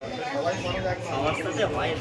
আমার সাথে হয়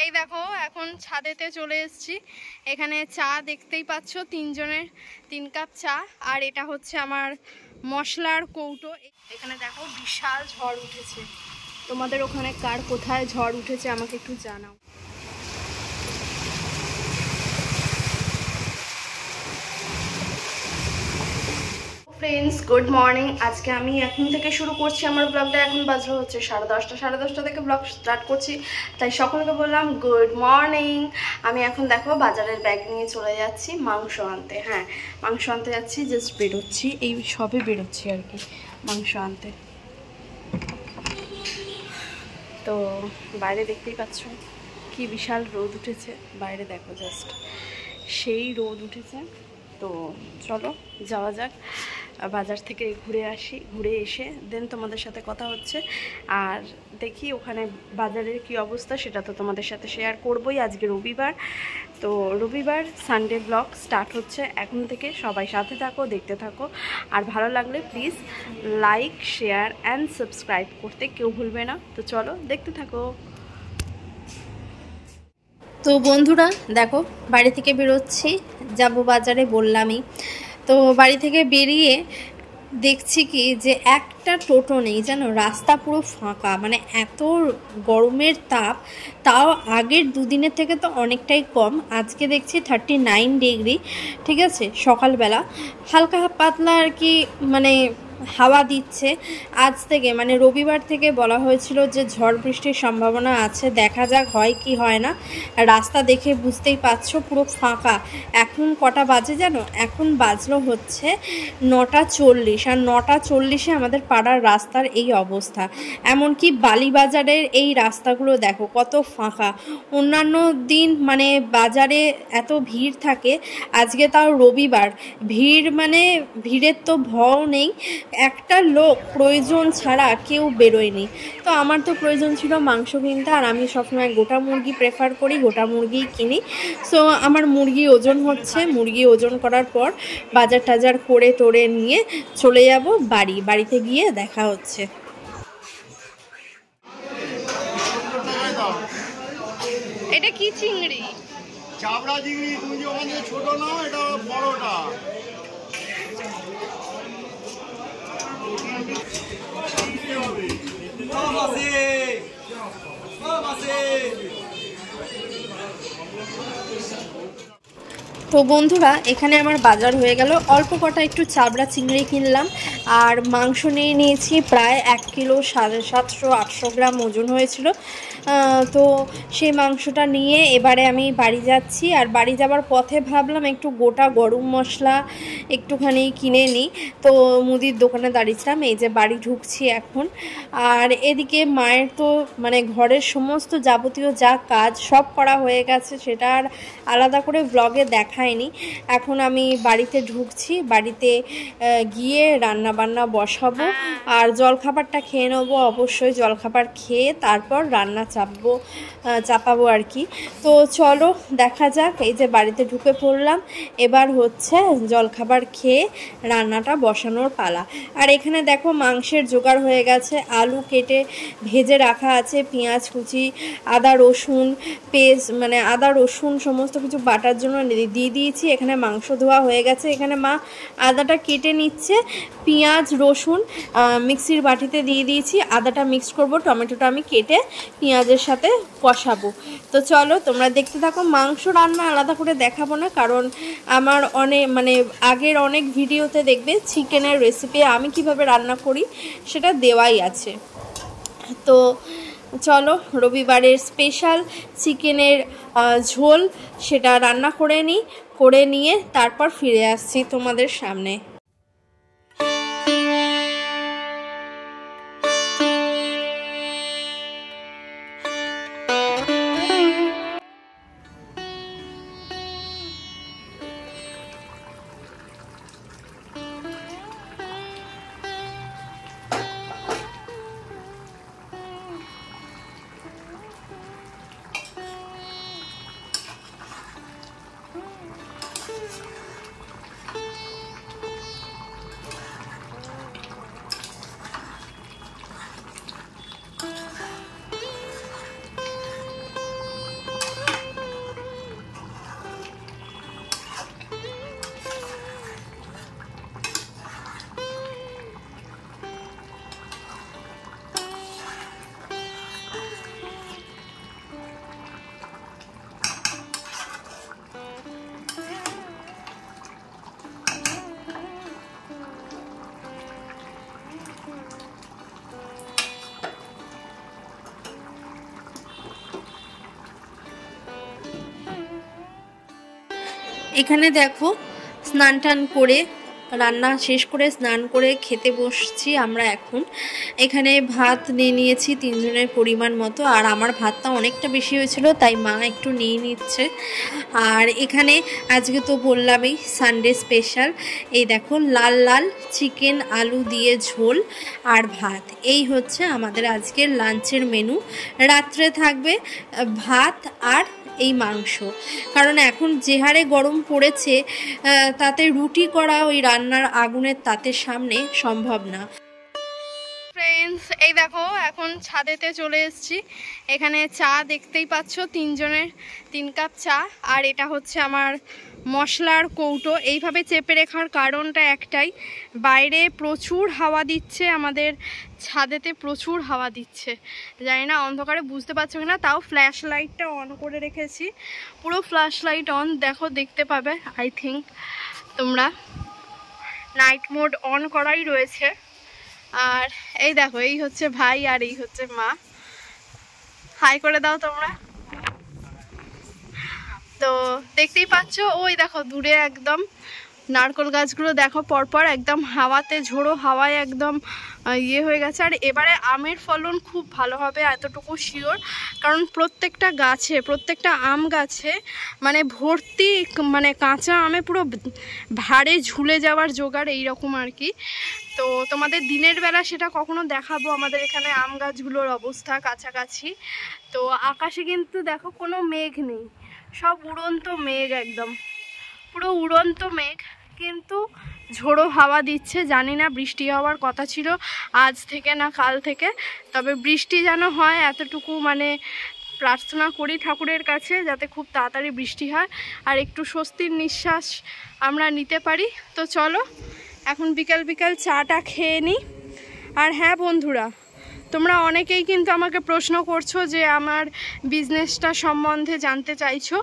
এই দেখো এখন ছাদেতে চলে এসেছি। এখানে চা দেখতেই পাচ্ছ, 3 জনের 3 কাপ চা। আর এটা হচ্ছে আমার মশলার কৌটো। এখানে দেখো বিশাল ঝড় উঠেছে। তোমাদের ওখানে কার কোথায় ঝড় উঠেছে আমাকে একটু জানাও। Friends, good morning. আজকে আমি এখন থেকে শুরু করছি আমার ব্লগটা। এখন বাজলো হচ্ছে 10:30। 10:30 থেকে ব্লগ স্টার্ট করছি, তাই সকলকে বললাম গুড মর্নিং। আমি এখন দেখো বাজারের ব্যাগ নিয়ে চলে যাচ্ছি মাংস আনতে। হ্যাঁ, মাংস আনতে যাচ্ছি, জাস্ট বেরোচ্ছি, এই সবে বেরোচ্ছি আর কি মাংস আনতে। তো বাইরে দেখতেই পাচ্ছ কি বিশাল রোদ উঠেছে। বাইরে দেখো, জাস্ট সেই রোদ উঠেছে। তো চলো যাওয়া যাক, বাজার থেকে ঘুরে আসি। ঘুরে এসে দেন তোমাদের সাথে কথা হচ্ছে। আর দেখি ওখানে বাজারের কি অবস্থা, সেটা তো তোমাদের সাথে শেয়ার করবই। আজকে রবিবার, তো রবিবার সানডে ব্লগ স্টার্ট হচ্ছে এখন থেকে। সবাই সাথে থাকো, দেখতে থাকো। আর ভালো লাগলে please like, share and subscribe করতে কেউ ভুলবে না। তো চলো দেখতে থাকো। তো বন্ধুরা দেখো, বাড়ি থেকে বেরোচ্ছি, যাব বাজারে বললামই। তো বাড়ি থেকে বেরিয়ে দেখছি কি যে একটা টোটো নেই, জানো, রাস্তা পুরো ফাঁকা। মানে এত গরমের তাপ, তাও আগের দুদিনের থেকে তো অনেকটাই কম। আজকে দেখছি 39 ডিগ্রি, ঠিক আছে, সকালবেলা হালকা পাতলা আর কি, মানে হাওয়া দিচ্ছে। আজ থেকে মানে রবিবার থেকে বলা হয়েছিল যে ঝড় বৃষ্টির সম্ভাবনা আছে, দেখা যাক হয় কি হয় না। রাস্তা দেখে বুঝতেই পারছো পুরো ফাঁকা। এখন কটা বাজে জানো? এখন বাজলো হচ্ছে 9:40। আর 9:40-এ আমাদের পাড়ার রাস্তার এই অবস্থা। এমনকি বালিবাজারের এই রাস্তাগুলো দেখো কত ফাঁকা। অন্যান্য দিন মানে বাজারে এত ভিড় থাকে, আজকে তাও রবিবার, ভিড় মানে ভিড়ের তো ভয় নেই। একটা লোক প্রয়োজন ছাড়া কেউ বেরোয়নি। তো আমার তো প্রয়োজন ছিল মাংস কিনতে, আর আমি সবসময় গোটা মুরগি প্রেফার করি, গোটা মুরগিই কিনি। সো আমার মুরগি ওজন হচ্ছে, মুরগি ওজন করার পর বাজার টাজার করে টোরে নিয়ে চলে যাব বাড়ি। বাড়িতে গিয়ে দেখা হচ্ছে। এটা কি চিংড়ি? চাবড়া চিংড়ি। তুমি যে ওখান থেকে ছোট নাও, এটা বড়টা। তো বন্ধুরা এখানে আমার বাজার হয়ে গেল। অল্প কটা একটু চাবড়া চিংড়ি কিনলাম, আর মাংস নিয়ে নিয়েছি প্রায় 1 কিলো 750-800 গ্রাম ওজন হয়েছিল। তো সেই মাংসটা নিয়ে এবারে আমি বাড়ি যাচ্ছি। আর বাড়ি যাবার পথে ভাবলাম একটু গোটা গরম মশলা একটুখানি কিনে নিই। তো মুদির দোকানে দাঁড়িয়েছিলাম, এই যে বাড়ি ঢুকছি এখন। আর এদিকে মায়ের তো মানে ঘরের সমস্ত যাবতীয় যা কাজ সব করা হয়ে গেছে, সেটা আর আলাদা করে ব্লগে দেখায়নি। এখন আমি বাড়িতে ঢুকছি, বাড়িতে গিয়ে রান্না বান্না বসাবো। আর জলখাবারটা খেয়ে নেবো, অবশ্যই জলখাবার খেয়ে তারপর রান্না চাপাবো আর কি। তো চলো দেখা যাক। এই যে বাড়িতে ঢুকে পড়লাম, এবার হচ্ছে জলখাবার খেয়ে রান্নাটা বসানোর পালা। আর এখানে দেখো মাংসের জোগাড় হয়ে গেছে, আলু কেটে ভেজে রাখা আছে, পেঁয়াজ কুচি, আদা রসুন পেস্ট, মানে আদা রসুন সমস্ত কিছু বাটার জন্য দিয়ে দিয়েছি। এখানে মাংস ধোয়া হয়ে গেছে। এখানে মা আদাটা কেটে নিচ্ছে, পেঁয়াজ রসুন মিক্সির বাটিতে দিয়ে দিয়েছি। আদাটা মিক্স করব, টমেটোটা আমি কেটে পেঁয়াজের সাথে কষাবো। তো চলো তোমরা দেখতে থাকো। মাংস রান্না আলাদা করে দেখাবো না, কারণ আমার মানে আগের অনেক ভিডিওতে দেখবে চিকেনের রেসিপি আমি কিভাবে রান্না করি সেটা দেওয়াই আছে। তো চলো রবিবারের স্পেশাল চিকেনের ঝোল সেটা রান্না করে নিয়ে তারপর ফিরে আসছি তোমাদের সামনে। এখানে দেখো স্নান টান করে রান্না শেষ করে স্নান করে খেতে বসছি আমরা এখন। এখানে ভাত নিয়ে নিয়েছি 3 জনের পরিমাণ মতো, আর আমার ভাতটা অনেকটা বেশি হয়েছিল তাই মা একটু নিয়ে নিচ্ছে। আর এখানে আজকে তো বললামই সানডে স্পেশাল, এই দেখো লাল লাল চিকেন আলু দিয়ে ঝোল আর ভাত, এই হচ্ছে আমাদের আজকের লাঞ্চের মেনু। রাত্রে থাকবে ভাত আর এই মাংস, কারণ এখন যে হারে গরম পড়েছে তাতে রুটি করা ওই রান্নার আগুনের তাতের সামনে সম্ভব না। ফ্রেন্ডস, এই দেখো এখন ছাদেতে চলে এসেছি। এখানে চা দেখতেই পাচ্ছ, 3 জনের 3 কাপ চা, আর এটা হচ্ছে আমার মশলার কৌটো। এইভাবে চেপে রাখার কারণটা একটাই, বাইরে প্রচুর হাওয়া দিচ্ছে, আমাদের ছাদেতে প্রচুর হাওয়া দিচ্ছে। জানি না অন্ধকারে বুঝতে পারছো কিনা, তাও ফ্ল্যাশ লাইটটা অন করে রেখেছি, পুরো ফ্ল্যাশ লাইট অন, দেখো দেখতে পাবে। আই থিঙ্ক তোমরা, নাইট মোড অন করাই রয়েছে। আর এই দেখো, এই হচ্ছে ভাই আর এই হচ্ছে মা, হাই করে দাও তোমরা। তো দেখতেই পাচ্ছ, ওই দেখো দূরে একদম নারকেল গাছগুলো দেখো পরপর একদম হাওয়াতে, ঝোড়ো হাওয়ায় একদম ইয়ে হয়ে গেছে। আর এবারে আমের ফলন খুব ভালো হবে এতটুকু শিওর, কারণ প্রত্যেকটা গাছে, প্রত্যেকটা আম গাছে মানে ভর্তি, মানে কাঁচা আমে পুরো ভারে ঝুলে যাওয়ার জোগাড় এইরকম আর কি। তো তোমাদের দিনের বেলা সেটা কখনো দেখাবো, আমাদের এখানে আম গাছগুলোর অবস্থা কাছাকাছি। তো আকাশে কিন্তু দেখো কোনো মেঘ নেই, সব উড়ন্ত মেঘ, একদম পুরো উড়ন্ত মেঘ, কিন্তু ঝোড়ো হাওয়া দিচ্ছে। জানি না বৃষ্টি হওয়ার কথা ছিল আজ থেকে না কাল থেকে, তবে বৃষ্টি যেন হয় এতটুকু মানে প্রার্থনা করি ঠাকুরের কাছে, যাতে খুব তাড়াতাড়ি বৃষ্টি হয় আর একটু স্বস্তির নিঃশ্বাস আমরা নিতে পারি। তো চলো এখন বিকাল বিকাল চাটা খেয়ে নিই। আর হ্যাঁ বন্ধুরা, তোমরা অনেকেই কিন্তু আমাকে প্রশ্ন করছো যে আমার বিজনেসটা সম্বন্ধে জানতে চাইছো।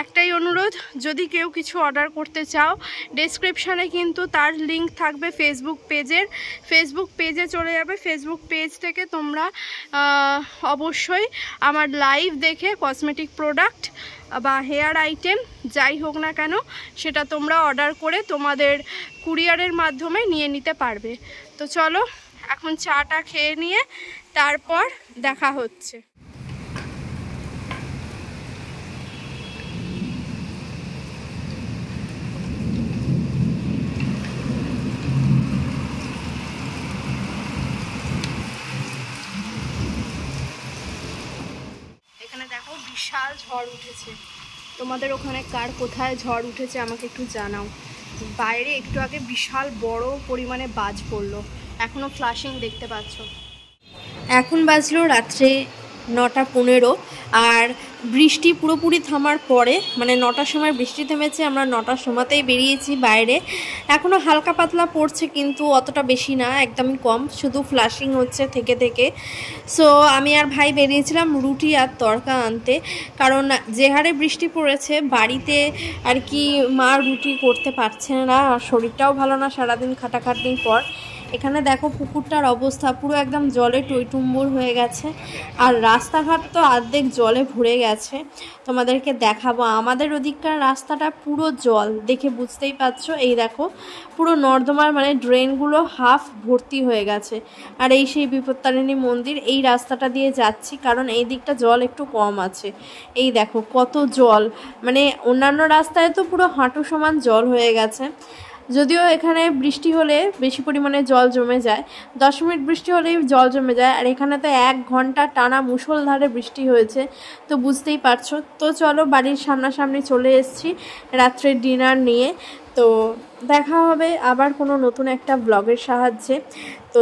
একটাই অনুরোধ, যদি কেউ কিছু অর্ডার করতে চাও, ডেসক্রিপশানে কিন্তু তার লিঙ্ক থাকবে ফেসবুক পেজের, ফেসবুক পেজে চলে যাবে। ফেসবুক পেজ থেকে তোমরা অবশ্যই আমার লাইভ দেখে কসমেটিক প্রোডাক্ট বা হেয়ার আইটেম যাই হোক না কেন সেটা তোমরা অর্ডার করে তোমাদের কুরিয়ারের মাধ্যমে নিয়ে নিতে পারবে। তো চলো এখন চাটা খেয়ে নিয়ে তারপর দেখা হচ্ছে। এখানে দেখো বিশাল ঝড় উঠেছে, তোমাদের ওখানে কার কোথায় ঝড় উঠেছে আমাকে একটু জানাও। বাইরে একটু আগে বিশাল বড় পরিমাণে বাজ পড়লো, এখনো ফ্ল্যাশিং দেখতে পাচ্ছ। এখন বাজলো রাত্রে 9:15, আর বৃষ্টি পুরোপুরি থামার পরে, মানে 9টার সময় বৃষ্টি থেমেছে, আমরা 9টার সময়তেই বেরিয়েছি বাইরে। এখনও হালকা পাতলা পড়ছে, কিন্তু অতটা বেশি না, একদমই কম, শুধু ফ্ল্যাশিং হচ্ছে থেকে থেকে। সো আমি আর ভাই বেরিয়েছিলাম রুটি আর তড়কা আনতে, কারণ যে হারে বৃষ্টি পড়েছে বাড়িতে আর কি মা রুটি করতে পারছে না, আর শরীরটাও ভালো না সারাদিন খাটাখাটনির পর। এখানে দেখো পুকুরটার অবস্থা পুরো একদম জলে টইটুম্বুর হয়ে গেছে, আর রাস্তাঘাট তো অর্ধেক জলে ভরে গেছে। তোমাদেরকে দেখাবো, আমাদের ওদিককার রাস্তাটা পুরো জল, দেখে বুঝতেই পারছো। এই দেখো পুরো নর্দমার মানে ড্রেনগুলো হাফ ভর্তি হয়ে গেছে। আর এই সেই বিপত্তারিণী মন্দির, এই রাস্তাটা দিয়ে যাচ্ছি কারণ এই দিকটা জল একটু কম আছে। এই দেখো কত জল, মানে অন্যান্য রাস্তায় তো পুরো হাঁটু সমান জল হয়ে গেছে। যদিও এখানে বৃষ্টি হলে বেশি পরিমাণে জল জমে যায়, 10 মিনিট বৃষ্টি হলেই জল জমে যায়, আর এখানে তো 1 ঘন্টা টানা মুষলধারে বৃষ্টি হয়েছে, তো বুঝতেই পারছো। তো চলো বাড়ির সামনাসামনি চলে এসেছি রাত্রের ডিনার নিয়ে। তো দেখা হবে আবার কোনো নতুন একটা ব্লগের সাহায্যে। তো